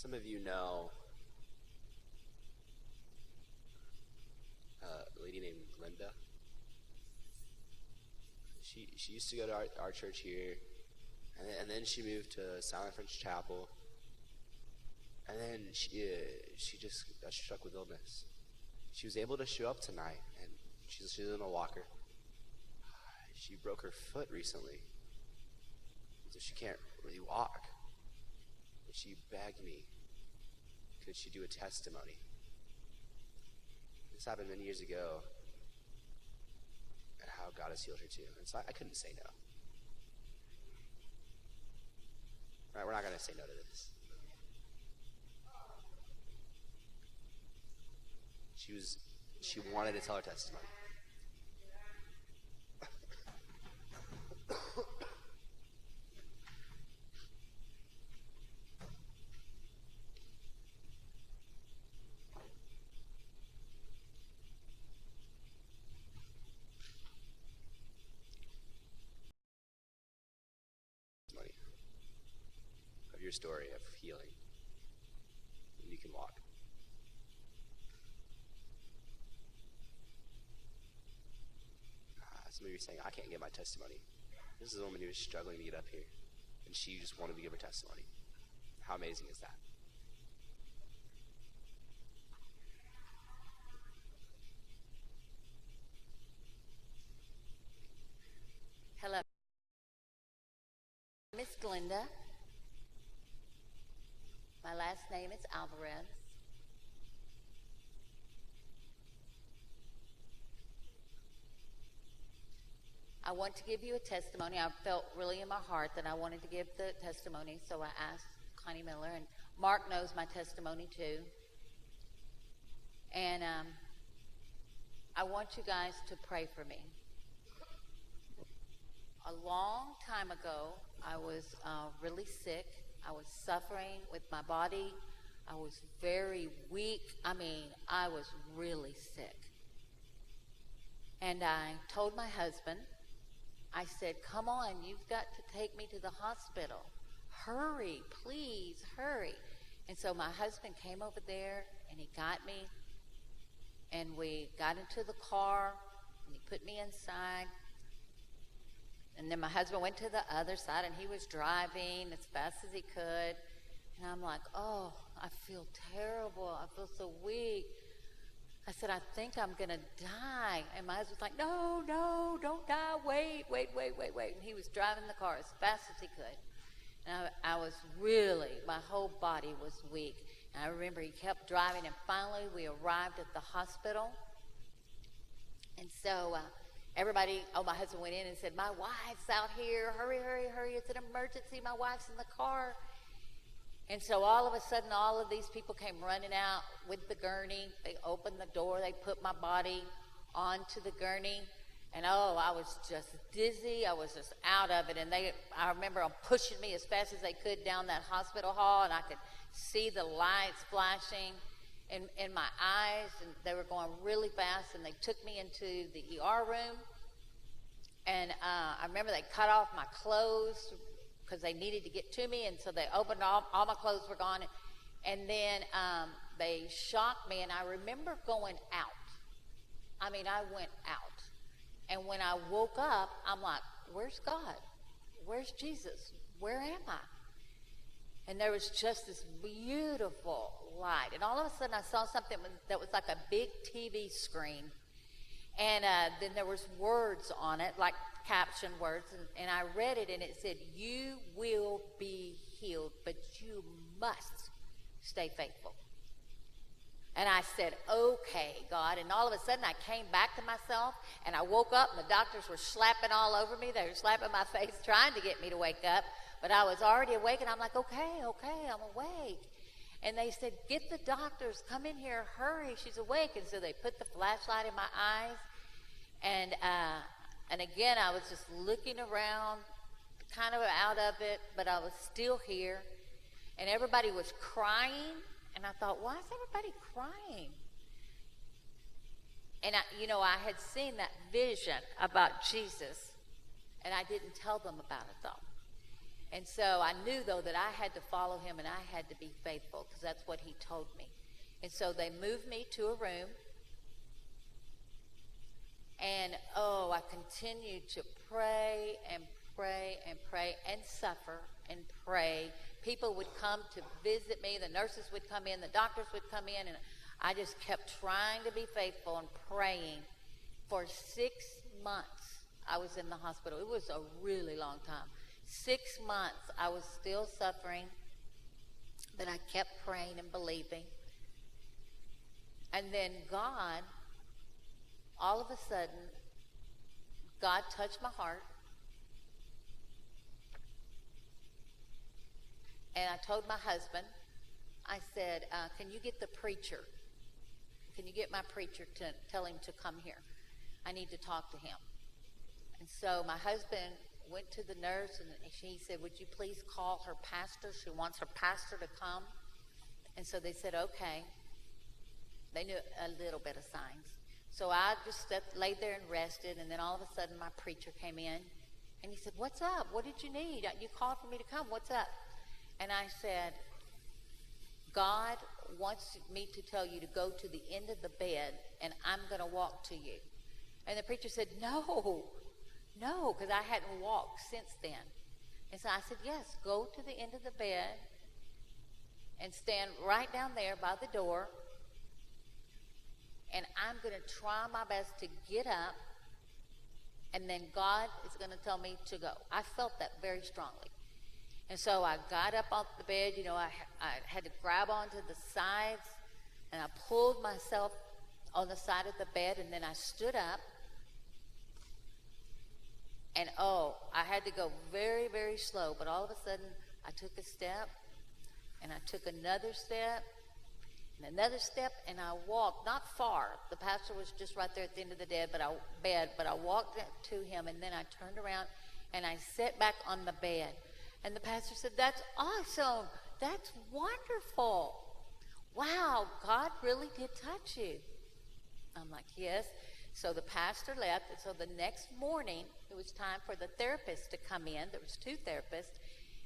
Some of you know a lady named Glenda. She used to go to our church here, and then she moved to Silent French Chapel, and then she just got struck with illness. She was able to show up tonight, and she's in a walker. She broke her foot recently, so she can't really walk. And she begged me, could she do a testimony? This happened many years ago, and how God has healed her too. And so I couldn't say no. Right, we're not going to say no to this. She wanted to tell her testimony. Of your story of healing, and you can walk. Some of you are saying, I can't get my testimony. This is a woman who was struggling to get up here, and she just wanted to give her testimony. How amazing is that? Hello. Miss Glenda. My last name is Alvarez. I want to give you a testimony. I felt really in my heart that I wanted to give the testimony, so I asked Connie Miller, and Mark knows my testimony too. And I want you guys to pray for me. A long time ago, I was really sick. I was suffering with my body. I was very weak. I mean, I was really sick. And I told my husband, I said, come on, you've got to take me to the hospital. Hurry, please, hurry. And so my husband came over there, and he got me, and we got into the car, and he put me inside. And then my husband went to the other side, and he was driving as fast as he could. And I'm like, oh, I feel terrible. I feel so weak. I said, I think I'm going to die. And my husband's like, no, don't die. Wait. And he was driving the car as fast as he could. And I was really, my whole body was weak. And I remember he kept driving, and finally we arrived at the hospital. And so my husband went in and said, my wife's out here. Hurry. It's an emergency. My wife's in the car. And so all of a sudden, all of these people came running out with the gurney. They opened the door. They put my body onto the gurney. And I was just dizzy. I was just out of it. And I remember them pushing me as fast as they could down that hospital hall, and I could see the lights flashing in my eyes, and they were going really fast, and they took me into the ER room. And I remember they cut off my clothes because they needed to get to me, and so they opened all my clothes were gone. And then they shocked me, and I remember going out. I mean, I went out. And when I woke up, I'm like, where's God? Where's Jesus? Where am I? And there was just this beautiful light. And all of a sudden, I saw something that was like a big TV screen. And then there was words on it, like caption words. And I read it, and it said, you will be healed, but you must stay faithful. And I said, okay, God. And all of a sudden, I came back to myself, and I woke up, and the doctors were slapping all over me. They were slapping my face, trying to get me to wake up. But I was already awake, and I'm like, okay, I'm awake. And they said, get the doctors, come in here, hurry, she's awake. And so they put the flashlight in my eyes. And again, I was just looking around, kind of out of it, but I was still here. And everybody was crying. And I thought, why is everybody crying? And I had seen that vision about Jesus, and I didn't tell them about it though. And so I knew, though, that I had to follow him and I had to be faithful because that's what he told me. And so they moved me to a room. And, I continued to pray and pray and pray and suffer and pray. People would come to visit me. The nurses would come in. The doctors would come in. And I just kept trying to be faithful and praying. For 6 months, I was in the hospital. It was a really long time. 6 months, I was still suffering. But I kept praying and believing. And then God, all of a sudden, God touched my heart. And I told my husband, I said, can you get the preacher? Can you get my preacher to tell him to come here? I need to talk to him. And so my husband went to the nurse and he said, would you please call her pastor? She wants her pastor to come. And so they said, okay. They knew a little bit of signs. So I just laid there and rested, and then all of a sudden my preacher came in, and he said, what's up? What did you need? You called for me to come. What's up? And I said, God wants me to tell you to go to the end of the bed, and I'm going to walk to you. And the preacher said, no, because I hadn't walked since then. And so I said, yes, go to the end of the bed and stand right down there by the door. And I'm going to try my best to get up, and then God is going to tell me to go. I felt that very strongly. And so I got up off the bed. I had to grab onto the sides, and I pulled myself on the side of the bed, and then I stood up. And, I had to go very, very slow. But all of a sudden, I took a step, and I took another step, and another step, and I walked, not far. The pastor was just right there at the end of the bed, but I walked to him, and then I turned around, and I sat back on the bed. And the pastor said, that's awesome. That's wonderful. Wow, God really did touch you. I'm like, yes. So the pastor left, and so the next morning, it was time for the therapist to come in. There was 2 therapists.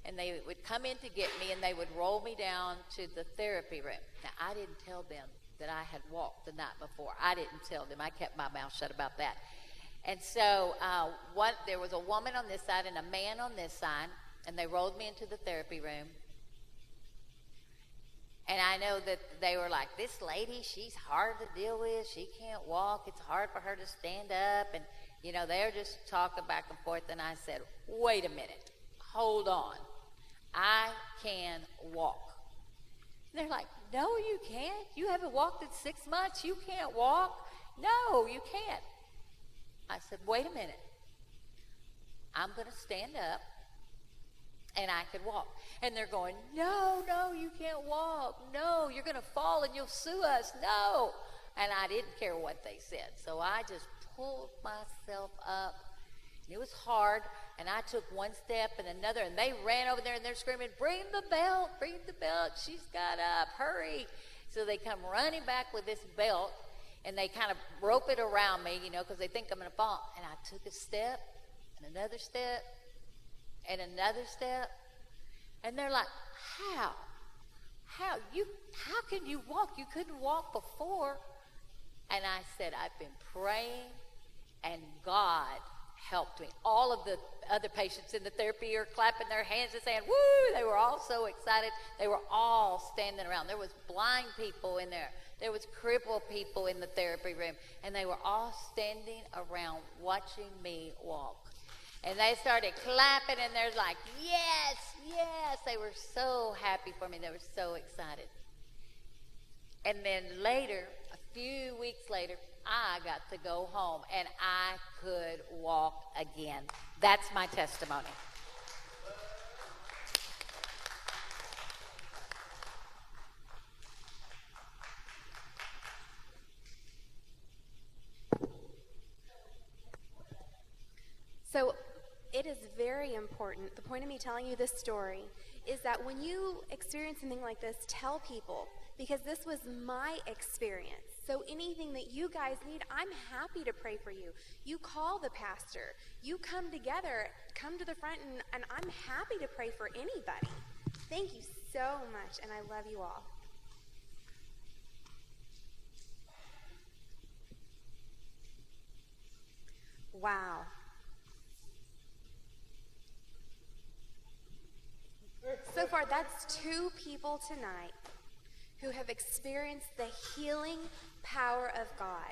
And they would come in to get me, and they would roll me down to the therapy room. Now, I didn't tell them that I had walked the night before. I didn't tell them. I kept my mouth shut about that. And so there was a woman on this side and a man on this side, and they rolled me into the therapy room. And I know that they were like, this lady, she's hard to deal with. She can't walk. It's hard for her to stand up. And, they were just talking back and forth. And I said, wait a minute. Hold on. I can walk. And they're like, no, you can't. You haven't walked in 6 months. You can't walk. No, you can't. I said, wait a minute. I'm going to stand up, and I can walk. And they're going, no, you can't walk. No, you're going to fall, and you'll sue us. No. And I didn't care what they said. So I just pulled myself up. It was hard, and I took one step and another, and they ran over there, and they're screaming, bring the belt, she's got up, hurry. So they come running back with this belt, and they kind of rope it around me, because they think I'm going to fall. And I took a step, and another step, and another step, and they're like, how can you walk? You couldn't walk before. And I said, I've been praying, and God helped me. All of the other patients in the therapy are clapping their hands and saying, woo! They were all so excited. They were all standing around. There was blind people in there. There was crippled people in the therapy room. And they were all standing around watching me walk. And they started clapping, and they're like, yes, yes. They were so happy for me. They were so excited. And then later, a few weeks later, I got to go home, and I could walk again. That's my testimony. So it is very important. The point of me telling you this story is that when you experience something like this, tell people, because this was my experience. So anything that you guys need, I'm happy to pray for you. You call the pastor. You come together, come to the front, and I'm happy to pray for anybody. Thank you so much, and I love you all. Wow. So far, that's 2 people tonight who have experienced the healing power of God.